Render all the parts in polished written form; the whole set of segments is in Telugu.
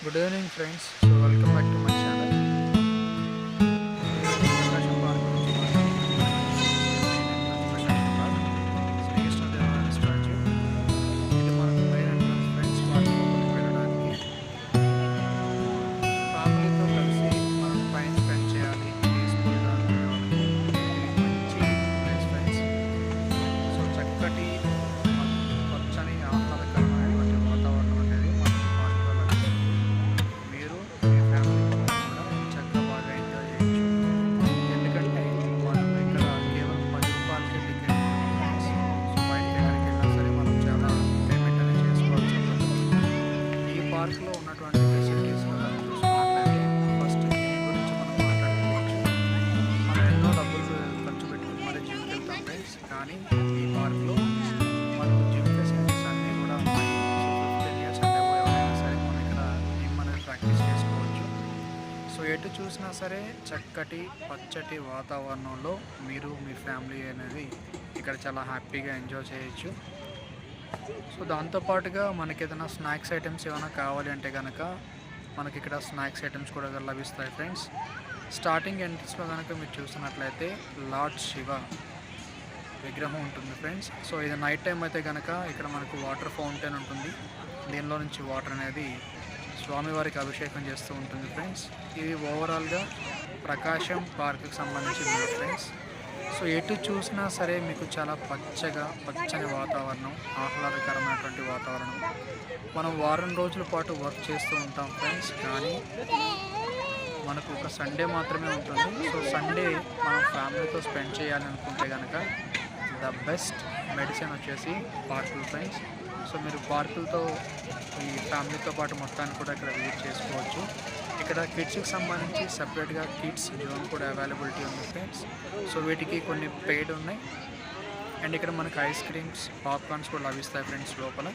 Good evening friends. So welcome back to my channel. Prakasam park నుంచి ప్రకాశం పార్క్ శ్రీకృష్ణదేవరాయల స్టాచ్యూ. ఇది మనకు మెయిన్ ఎంట్రన్స్ ఫ్రెండ్స్. పార్క్ లోపలికి వెళ్ళడానికి ఫ్యామిలీతో కలిసి మనం టైం స్పెండ్ చేయాలి పీస్ఫుల్గా ఉండడానికి. ఇది మంచి ప్లేస్ ఫ్రెండ్స్. సో చక్కటి పచ్చని ఆహ్లాదకరమైనటువంటి వాతావరణం అనేది మనకి పార్క్లో లభిస్తుంది. మీరు మీ ఫ్యామిలీ కూడా చక్కగా బాగా ఎంజాయ్ చేయొచ్చు. ఎందుకంటే మనం ఇక్కడ కేవలం 10 రూపాయలకే టికెట్. సో బయటకి ఎక్కడికి వెళ్ళినా సరే మనం చాలా పేమెంట్ అనేది చేసుకోవాల్సి ఉంటుంది. ఈ పార్క్లో ఉన్నటువంటి ఫెసిలిటీస్ కూడా చూసుకున్నట్లయితే ఫస్ట్ జిమ్ గురించి మనం మాట్లాడుకోవచ్చు. మనం ఎన్నో డబ్బులు ఖర్చు పెట్టుకుని మరి జిమ్కి వెళ్తాం ఫ్రెండ్స్, కానీ ఈ పార్క్లో మనకు జిమ్ ఫెసిలిటీస్ అన్నీ కూడా ఉన్నాయి. సో 15 ఇయర్స్ అంటే ఎవరైనా సరే మనం ఇక్కడ జిమ్ అనేది ప్రాక్టీస్ చేసుకోవచ్చు. సో ఎటు చూసినా సరే చక్కటి పచ్చటి వాతావరణంలో మీరు మీ ఫ్యామిలీ అనేది ఇక్కడ చాలా హ్యాపీగా ఎంజాయ్ చేయొచ్చు. సో దాంతోపాటుగా మనకి ఏదైనా స్నాక్స్ ఐటమ్స్ ఏమైనా కావాలి అంటే కనుక మనకి ఇక్కడ స్నాక్స్ ఐటమ్స్ కూడా లభిస్తాయి ఫ్రెండ్స్. స్టార్టింగ్ ఎంట్రన్స్లో కనుక మీరు చూసినట్లయితే లార్డ్ శివ విగ్రహం ఉంటుంది ఫ్రెండ్స్. సో ఇది నైట్ టైం అయితే కనుక ఇక్కడ మనకు వాటర్ ఫౌంటైన్ ఉంటుంది. దీనిలో నుంచి వాటర్ అనేది స్వామివారికి అభిషేకం చేస్తూ ఉంటుంది ఫ్రెండ్స్. ఇది ఓవరాల్గా ప్రకాశం పార్క్కి సంబంధించిన ఫ్రెండ్స్. సో ఎటు చూసినా సరే మీకు చాలా పచ్చని వాతావరణం, ఆహ్లాదకరమైనటువంటి వాతావరణం. మనం వారం రోజుల పాటు వర్క్ చేస్తూ ఉంటాం ఫ్రెండ్స్, కానీ మనకు ఒక సండే మాత్రమే ఉంటుంది. సో సండే మనం ఫ్యామిలీతో స్పెండ్ చేయాలి అనుకుంటే కనుక ద బెస్ట్ మెడిసిన్ వచ్చేసి పార్కులు ఫ్రెండ్స్. సో మీరు పార్కులతో ఈ ఫ్యామిలీతో పాటు మొత్తాన్ని కూడా ఇక్కడ విజిట్ చేసుకోవచ్చు. ఇక్కడ కిడ్స్కి సంబంధించి సపరేట్గా కిడ్స్ జోన్ కూడా అవైలబిలిటీ ఉంది ఫ్రెండ్స్. సో వీటికి కొన్ని పెయిడ్ ఉన్నాయి. అండ్ ఇక్కడ మనకు ఐస్ క్రీమ్స్, పాప్కార్న్స్ కూడా లభిస్తాయి ఫ్రెండ్స్ లోపల.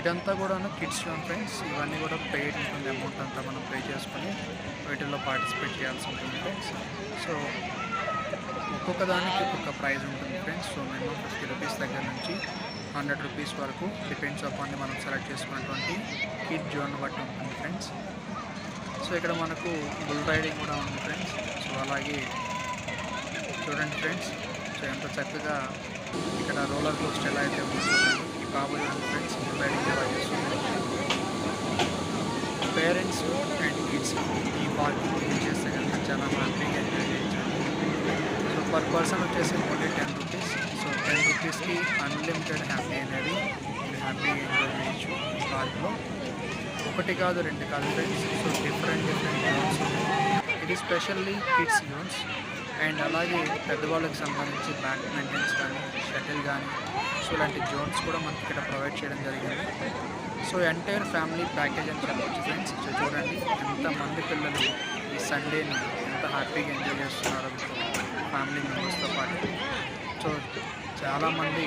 ఇదంతా కూడా కిడ్స్ జోన్ ఫ్రెండ్స్. ఇవన్నీ కూడా పెయిడ్ ఉంటుంది. అమౌంట్ అంతా మనం పే చేసుకొని వీటిల్లో పార్టిసిపేట్ చేయాల్సి ఉంటుంది ఫ్రెండ్స్. సో ఒక్కొక్క దానికి ఒక్కొక్క ప్రైజ్ ఉంటుంది ఫ్రెండ్స్. సో మినిమం 50 రూపీస్ దగ్గర నుంచి 100 రూపీస్ వరకు డిపెండ్స్ అపాన్ మనం సెలెక్ట్ చేసుకున్నటువంటి కిడ్ జోన్ బట్టి ఉంటుంది ఫ్రెండ్స్. సో ఇక్కడ మనకు బుల్ రైడింగ్ కూడా ఉంది ఫ్రెండ్స్. సో అలాగే చూడండి ఫ్రెండ్స్, సో ఎంత చక్కగా ఇక్కడ రోలర్ కోస్టర్ ఎలా అయితే ఉంటుందో ఈ బాబు చూడండి ఫ్రెండ్స్, బుల్ రైడింగ్ ఎలా చేస్తుంది. పేరెంట్స్ అండ్ కిడ్స్ ఈ పార్కింగ్ విజిట్ చేస్తే కనుక చాలా హ్యాపీగా ఎంజాయ్ చేయొచ్చు. సో పర్ పర్సన్ వచ్చేసి ఓన్లీ 10 రూపీస్. సో 10 రూపీస్కి అన్లిమిటెడ్ హ్యాపీ అనేది మీరు హ్యాపీగా ఎంజాయ్ చేయొచ్చు ఈ పార్క్లో. ఒకటి కాదు, 2 కాదు ఫ్రెండ్స్. సో డిఫరెంట్ జోన్స్ ఉన్నాయి. ఇది స్పెషల్లీ కిడ్స్ జోన్స్. అండ్ అలాగే పెద్దవాళ్ళకి సంబంధించి బ్యాడ్మింటన్స్ కానీ, షటిల్ కానీ, సో ఇలాంటి జోన్స్ కూడా మనకి ఇక్కడ ప్రొవైడ్ చేయడం జరిగింది. సో ఎంటైర్ ఫ్యామిలీ ప్యాకేజ్ అని చెప్పవచ్చు ఫ్రెండ్స్. సో చూడండి ఎంతమంది పిల్లలు ఈ సండేని ఎంత హ్యాపీగా ఎంజాయ్ చేస్తున్నారు ఫ్యామిలీ మెంబర్స్తో పాటు. సో చాలామంది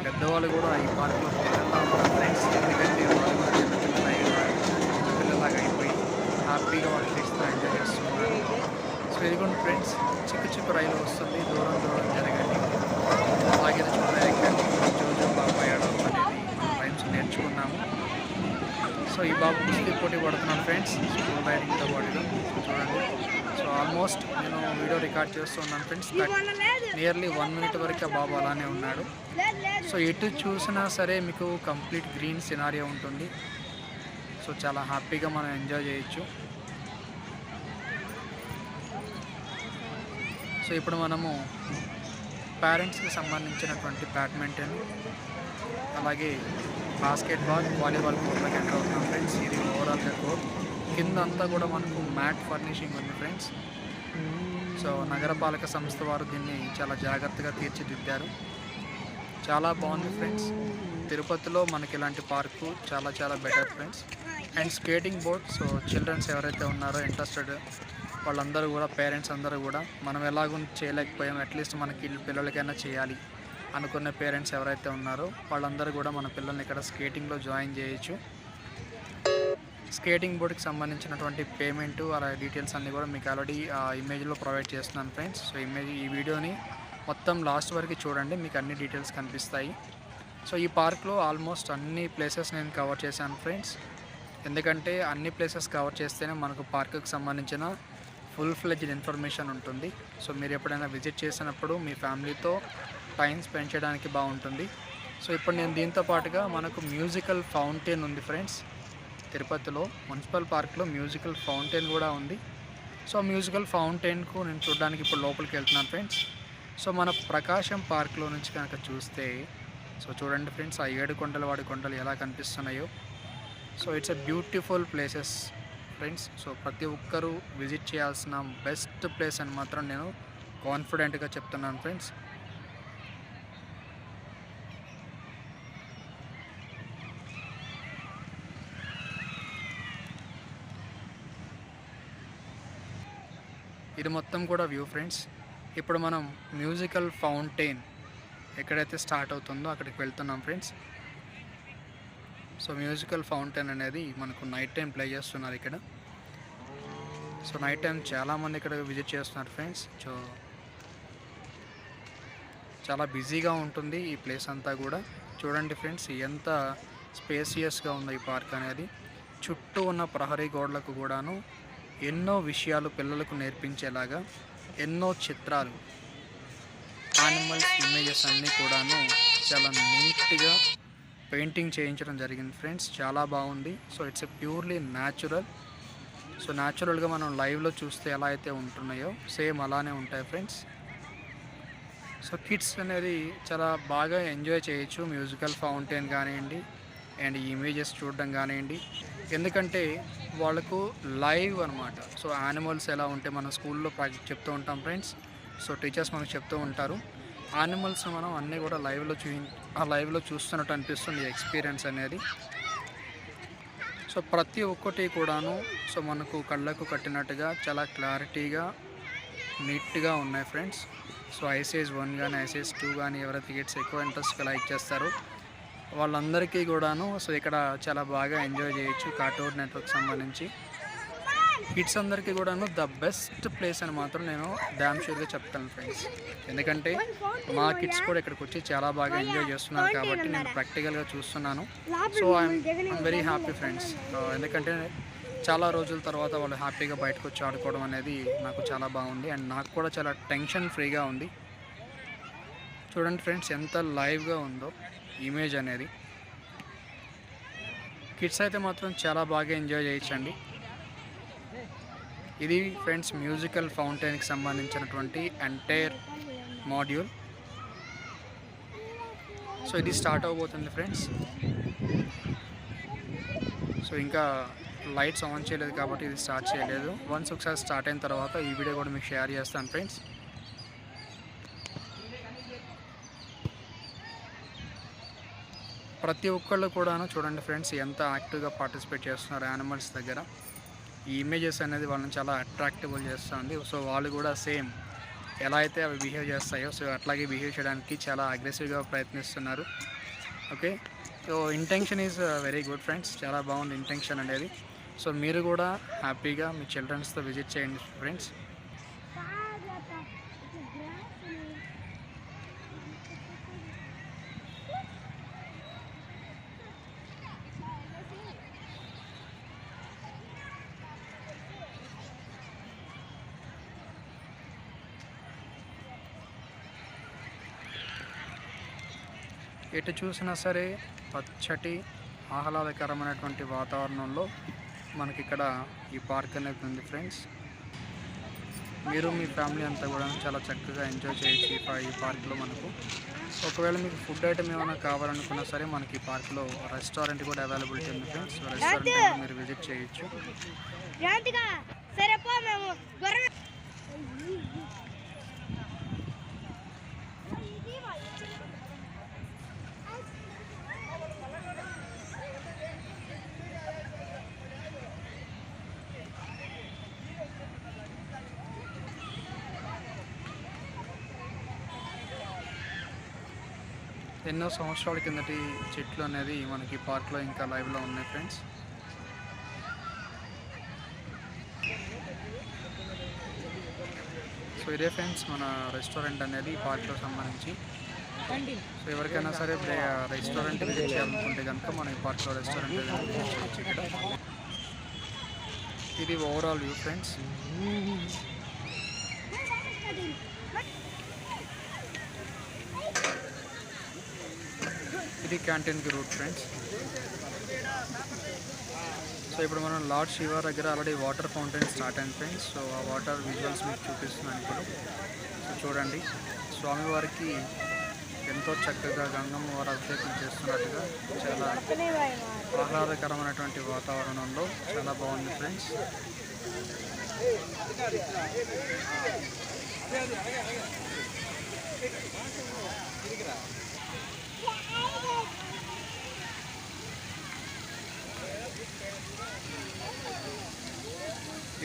పెద్దవాళ్ళు కూడా ఈ పార్క్లో పిల్లల్లా ఉన్నారు ఫ్రెండ్స్. ఎందుకంటే వాళ్ళు కూడా చిన్నపిల్లలాగా అయిపోయి హ్యాపీగా వాళ్ళు చేస్తూ ఎంజాయ్ చేస్తున్నారు. సో ఇదిగోండి ఫ్రెండ్స్, చిక్కు రైలు వస్తుంది, దూరం జరగండి. అలాగే చూడడానికి జోజో బాబాయ్ ఆడడం అనేది మనం రైమ్స్ నేర్చుకున్నాము. సో ఈ బాబు కుస్తీ పోటీ పడుతున్నాను ఫ్రెండ్స్ స్కూల్ రైడింగ్తో పాటుగా. చూడండి, సో ఆల్మోస్ట్ నేను వీడియో రికార్డ్ చేస్తున్నాను ఫ్రెండ్స్. నియర్లీ 1 మినిట్ వరకు ఆ బాబు అలానే ఉన్నాడు. సో ఎటు చూసినా సరే మీకు కంప్లీట్ గ్రీన్ సినారియో ఉంటుంది. సో చాలా హ్యాపీగా మనం ఎంజాయ్ చేయొచ్చు. సో ఇప్పుడు మనము పేరెంట్స్కి సంబంధించినటువంటి బ్యాడ్మింటన్, అలాగే బాస్కెట్బాల్, వాలీబాల్ కోర్ట్లోకి ఎంటర్ అవుతున్నాం ఫ్రెండ్స్. ఇది ఓవరాల్గా కోర్ట్. కింద అంతా కూడా మనకు మ్యాట్ ఫర్నిషింగ్ ఉంది ఫ్రెండ్స్. సో నగరపాలక సంస్థ వారు దీన్ని చాలా జాగ్రత్తగా తీర్చిదిద్దారు. చాలా బాగుంది ఫ్రెండ్స్. తిరుపతిలో మనకి ఇలాంటి పార్కు చాలా better friends. And skating board. So childrens ఎవరైతే ఉన్నారో ఇంట్రెస్టెడ్ వాళ్ళందరూ కూడా, పేరెంట్స్ అందరూ కూడా, మనం ఎలాగో చేయలేకపోయాం అట్లీస్ట్ మనకి పిల్లలకైనా చేయాలి అనుకున్న పేరెంట్స్ ఎవరైతే ఉన్నారో వాళ్ళందరూ కూడా మన పిల్లల్ని ఇక్కడ స్కేటింగ్లో జాయిన్ చేయొచ్చు. స్కేటింగ్ బోర్డ్కి సంబంధించినటువంటి పేమెంటు అలా డీటెయిల్స్ అన్నీ కూడా మీకు ఆల్రెడీ ఇమేజ్లో ప్రొవైడ్ చేస్తున్నాను ఫ్రెండ్స్. సో ఈ వీడియోని మొత్తం లాస్ట్ వరకు చూడండి, మీకు అన్ని డీటెయిల్స్ కనిపిస్తాయి. సో ఈ పార్క్లో ఆల్మోస్ట్ అన్ని ప్లేసెస్ నేను కవర్ చేశాను ఫ్రెండ్స్. ఎందుకంటే అన్ని ప్లేసెస్ కవర్ చేస్తేనే మనకు పార్కుకి సంబంధించిన ఫుల్ ఫ్లెడ్జ్డ్ ఇన్ఫర్మేషన్ ఉంటుంది. సో మీరు ఎప్పుడైనా విజిట్ చేసినప్పుడు మీ ఫ్యామిలీతో టైం స్పెండ్ చేయడానికి బాగుంటుంది. సో ఇప్పుడు నేను దీంతో పాటుగా మనకు మ్యూజికల్ ఫౌంటైన్ ఉంది ఫ్రెండ్స్. తిరుపతిలో మున్సిపల్ పార్క్లో మ్యూజికల్ ఫౌంటైన్ కూడా ఉంది. సో మ్యూజికల్ ఫౌంటైన్కు నేను చూడడానికి ఇప్పుడు లోపలికి వెళ్తున్నాను ఫ్రెండ్స్. సో మన ప్రకాశం పార్క్లో నుంచి కనుక చూస్తే, సో చూడండి ఫ్రెండ్స్, ఆ 7 కొండలవాడి కొండలు ఎలా కనిపిస్తున్నాయో. So it's a beautiful places friends. So ప్రతి ఒక్కరూ విజిట్ చేయాల్సిన బెస్ట్ ప్లేస్ అని మాత్రం నేను కాన్ఫిడెంట్గా చెప్తున్నాను ఫ్రెండ్స్. ఇది మొత్తం కూడా వ్యూ ఫ్రెండ్స్. ఇప్పుడు మనం మ్యూజికల్ ఫౌంటైన్ ఎక్కడైతే స్టార్ట్ అవుతుందో అక్కడికి వెళ్తున్నాం ఫ్రెండ్స్. సో మ్యూజికల్ ఫౌంటైన్ అనేది మనకు నైట్ టైం ప్లే చేస్తున్నారు ఇక్కడ. సో నైట్ టైం చాలామంది ఇక్కడ విజిట్ చేస్తున్నారు ఫ్రెండ్స్. సో చాలా బిజీగా ఉంటుంది ఈ ప్లేస్ అంతా కూడా. చూడండి ఫ్రెండ్స్, ఎంత స్పేసియస్గా ఉందో ఈ పార్క్ అనేది. చుట్టూ ఉన్న ప్రహరీ గోడలకు కూడాను ఎన్నో విషయాలు పిల్లలకు నేర్పించేలాగా ఎన్నో చిత్రాలు, యానిమల్స్ ఇమేజెస్ అన్నీ కూడాను చాలా నీట్గా పెయింటింగ్ చేయించడం జరిగింది ఫ్రెండ్స్. చాలా బాగుంది. So it's a purely natural. So న్యాచురల్గా మనం లైవ్లో చూస్తే ఎలా అయితే ఉంటున్నాయో సేమ్ అలానే ఉంటాయి ఫ్రెండ్స్. సో కిడ్స్ అనేది చాలా బాగా ఎంజాయ్ చేయొచ్చు మ్యూజికల్ ఫౌంటైన్ కానివ్వండి అండ్ ఈ ఇమేజెస్ చూడడం కానివ్వండి. ఎందుకంటే వాళ్ళకు లైవ్ అనమాట. సో యానిమల్స్ ఎలా ఉంటే మన స్కూల్లో చెప్తూ ఉంటాం ఫ్రెండ్స్. సో టీచర్స్ మనకు చెప్తూ ఉంటారు. యానిమల్స్ మనం అన్నీ కూడా లైవ్లో చూస్తున్నట్టు అనిపిస్తుంది ఎక్స్పీరియన్స్ అనేది. సో ప్రతి ఒక్కటి కూడాను సో మనకు కళ్ళకు కట్టినట్టుగా చాలా క్లారిటీగా నీట్గా ఉన్నాయి ఫ్రెండ్స్. సో ఐసీఎస్ 1 కానీ ఐసీఎస్ 2 కానీ ఎవరైతే కిడ్స్ ఎక్కువ ఇంట్రెస్ట్గా లైక్ చేస్తారో వాళ్ళందరికీ కూడాను సో ఇక్కడ చాలా బాగా ఎంజాయ్ చేయొచ్చు. కార్టూన్ నెట్వర్క్ సంబంధించి కిడ్స్ అందరికీ కూడాను ద బెస్ట్ ప్లేస్ అని మాత్రం నేను డ్యామ్ షూర్గా చెప్తాను ఫ్రెండ్స్. ఎందుకంటే మా కిడ్స్ కూడా ఇక్కడికి వచ్చి చాలా బాగా ఎంజాయ్ చేస్తున్నారు కాబట్టి నేను ప్రాక్టికల్గా చూస్తున్నాను. So I'm very happy friends. ఎందుకంటే చాలా రోజుల తర్వాత వాళ్ళు హ్యాపీగా బయటకు వచ్చి ఆడుకోవడం అనేది నాకు చాలా బాగుంది అండ్ నాకు కూడా చాలా టెన్షన్ ఫ్రీగా ఉంది. చూడండి ఫ్రెండ్స్, ఎంత లైవ్గా ఉందో ఇమేజ్ అనేది. కిడ్స్ అయితే మాత్రం చాలా బాగా ఎంజాయ్ చేయొచ్చండి. ఇది ఫ్రెండ్స్ మ్యూజికల్ ఫౌంటైన్కి సంబంధించినటువంటి ఎంటైర్ మాడ్యూల్. సో ఇది స్టార్ట్ అవబోతుంది ఫ్రెండ్స్. సో ఇంకా లైట్స్ ఆన్ చేయలేదు కాబట్టి ఇది స్టార్ట్ చేయలేదు. వన్స్ ఒకసారి స్టార్ట్ అయిన తర్వాత ఈ వీడియో కూడా మీకు షేర్ చేస్తాను ఫ్రెండ్స్. ప్రతి ఒక్కళ్ళు కూడాను చూడండి ఫ్రెండ్స్ ఎంత యాక్టివ్గా పార్టిసిపేట్ చేస్తున్నారు యానిమల్స్ దగ్గర. ఈ ఇమేజెస్ అనేది వాళ్ళని చాలా అట్రాక్టబుల్ చేస్తుంది. సో వాళ్ళు కూడా సేమ్ ఎలా అయితే అవి బిహేవ్ చేస్తాయో సో అట్లాగే బిహేవ్ చేయడానికి చాలా అగ్రెసివ్గా ప్రయత్నిస్తున్నారు. Okay, so intention is very good friends. చాలా బాగుంది ఇంటెన్షన్ అనేది. సో మీరు కూడా హ్యాపీగా మీ చిల్డ్రన్స్తో విజిట్ చేయండి ఫ్రెండ్స్. ఎటు చూసినా సరే పచ్చటి ఆహ్లాదకరమైనటువంటి వాతావరణంలో మనకి ఇక్కడ ఈ పార్క్ అనేది ఉంది ఫ్రెండ్స్. మీరు మీ ఫ్యామిలీ అంతా కూడా చాలా చక్కగా ఎంజాయ్ చేయొచ్చు ఈ పార్క్లో. మనకు ఒకవేళ మీకు ఫుడ్ ఐటమ్ ఏమైనా కావాలనుకున్నా సరే మనకి ఈ పార్క్లో రెస్టారెంట్ కూడా అవైలబిలిటీ ఉంది ఫ్రెండ్స్. రెస్టారెంట్ మీరు విజిట్ చేయొచ్చు. ఎన్నో సంవత్సరాల కిందటి చెట్లు అనేది మనకి పార్క్లో ఇంకా లైవ్లో ఉన్నాయి ఫ్రెండ్స్. సో ఇదే ఫ్రెండ్స్ మన రెస్టారెంట్ అనేది పార్క్లో సంబంధించి. సో ఎవరికైనా సరే రెస్టారెంట్ విజిట్ చేయాలనుకుంటే కనుక మనం ఈ పార్క్లో రెస్టారెంట్ విజిట్ చేయొచ్చు ఇక్కడ. ఇది ఓవరాల్ వ్యూ ఫ్రెండ్స్. ఇది క్యాంటీన్కి రూట్ ఫ్రెండ్స్. సో ఇప్పుడు మనం లార్డ్ శివ దగ్గర ఆల్రెడీ వాటర్ ఫౌంటైన్ స్టార్ట్ అయింది ఫ్రెండ్స్. సో ఆ వాటర్ విజువల్స్ మీకు చూపిస్తున్నాను ఇప్పుడు. సో చూడండి, స్వామివారికి ఎంతో చక్కగా గంగమ్మ వారు అభిషేకం చేస్తున్నట్టుగా చాలా ఆహ్లాదకరమైనటువంటి వాతావరణంలో చాలా బాగుంది ఫ్రెండ్స్.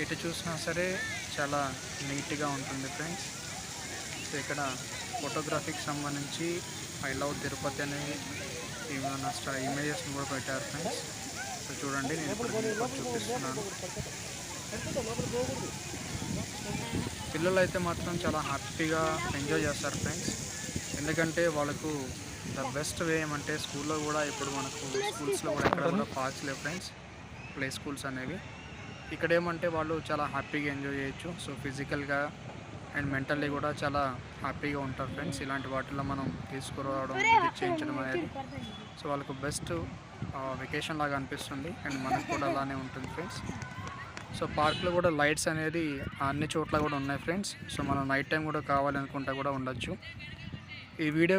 ఎటు చూసినా సరే చాలా నీట్గా ఉంటుంది ఫ్రెండ్స్. సో ఇక్కడ ఫోటోగ్రఫీకి సంబంధించి ఐ లవ్ తిరుపతి అనే ఏమైనా ఇమేజెస్ని కూడా పెట్టారు ఫ్రెండ్స్. సో చూడండి, నేను ఇప్పుడు మీకు చూపిస్తున్నాను. పిల్లలు అయితే మాత్రం చాలా హ్యాపీగా ఎంజాయ్ చేస్తారు ఫ్రెండ్స్. ఎందుకంటే వాళ్ళకు ద బెస్ట్ వే ఏమంటే స్కూల్లో కూడా ఇప్పుడు మనకు స్కూల్స్లో కూడా ఎక్కడ కూడా పార్క్స్ లేవు ఫ్రెండ్స్, ప్లే స్కూల్స్ అనేవి. ఇక్కడ ఏమంటే వాళ్ళు చాలా హ్యాపీగా ఎంజాయ్ చేయొచ్చు. సో ఫిజికల్గా అండ్ మెంటల్లీ కూడా చాలా హ్యాపీగా ఉంటారు ఫ్రెండ్స్. ఇలాంటి వాటిల్లో మనం తీసుకురావడం, విజిట్ చేయించడం అనేది సో వాళ్ళకు బెస్ట్ వెకేషన్ లాగా అనిపిస్తుంది. అండ్ మనకు కూడా అలానే ఉంటుంది ఫ్రెండ్స్. సో పార్క్లో కూడా లైట్స్ అనేది అన్ని చోట్ల కూడా ఉన్నాయి ఫ్రెండ్స్. సో మనం నైట్ టైం కూడా కావాలనుకుంటే కూడా ఉండొచ్చు. ఈ వీడియో